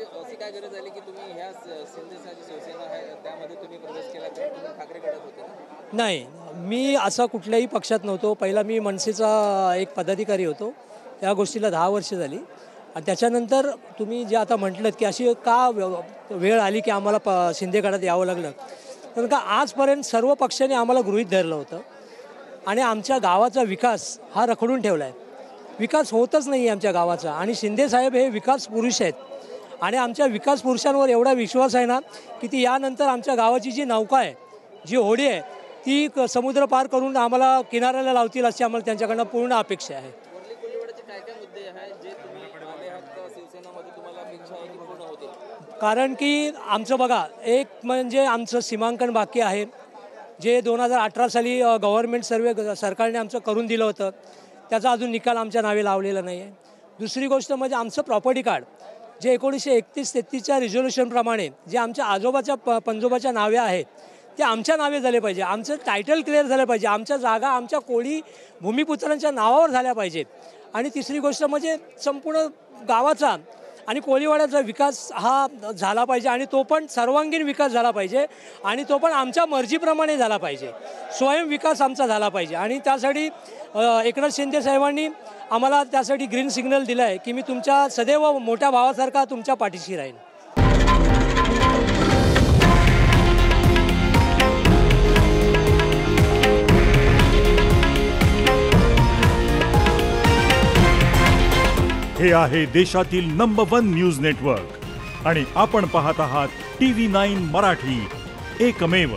अशी काय गरज आली की तुम्ही ह्या शिंदेसाची शिवसेना आहे त्यामध्ये तुम्ही प्रवेश केला, तर तुम्ही ठाकरे गटात होते ना? नाही, मी असा कुठल्याही पक्षात नव्हतो. पहिला मी मनसेचा एक पदाधिकारी होतो. त्या गोष्टीला 10 वर्ष झाली आणि त्याच्यानंतर तुम्ही जे आता म्हटलं की अशी का वेळ आली की आम्हाला शिंदे गटात यावं लागलं, कारण का आजपर्यंत सर्व पक्षांनी आम्हाला गृहीत धरलं होतं आणि आमच्या गावाचा विकास हा रखडून ठेवला आहे. विकास होतच नाही आहे आमच्या गावाचा आणि शिंदेसाहेब हे विकास पुरुष आहेत आणि आमच्या विकास पुरुषांवर एवढा विश्वास आहे ना की ती यानंतर आमच्या गावाची जी नौका आहे, जी होडी आहे, ती समुद्र पार करून आम्हाला किनाऱ्याला लावतील अशी आम्हाला त्यांच्याकडनं पूर्ण अपेक्षा आहे. वरली कोल्हेवाड्याचे काय काय मुद्दे आहेत जे तुम्ही आले आहात तर शिवसेनामध्ये तुम्हाला अपेक्षा आहे की पूर्ण होतील? कारण की आमचं बघा, एक म्हणजे आमचं सीमांकन बाकी आहे, जे 2018 साली गव्हर्नमेंट सर्वे सरकारने आमचं करून दिलं होतं, त्याचा अजून निकाल आमच्या नावे लावलेला नाही आहे. दुसरी गोष्ट म्हणजे आमचं प्रॉपर्टी कार्ड जे 1931-33च्या रिझोल्युशनप्रमाणे जे आमच्या आजोबाच्या पंजोबाच्या नावे आहे ते आमच्या नावे झाले पाहिजे. आमचं टायटल क्लिअर झालं पाहिजे. आमच्या जागा आमच्या कोळी भूमिपुत्रांच्या नावावर झाल्या पाहिजेत. आणि तिसरी गोष्ट म्हणजे संपूर्ण गावाचा आणि कोळीवाड्याचा विकास हा झाला पाहिजे आणि तो पण सर्वांगीण विकास झाला पाहिजे आणि तो पण आमच्या मर्जीप्रमाणे झाला पाहिजे. स्वयं विकास आमचा झाला पाहिजे आणि त्यासाठी एकनाथ शिंदे साहेबांनी आम्हाला त्यासाठी ग्रीन सिग्नल दिला आहे की मी तुमच्या सदैव मोठ्या भावासारखा तुमच्या पाठीशी राहीन. हे आहे देशातील नंबर 1 न्यूज नेटवर्क आणि आपण पाहत आहात TV9 मराठी, एकमेव.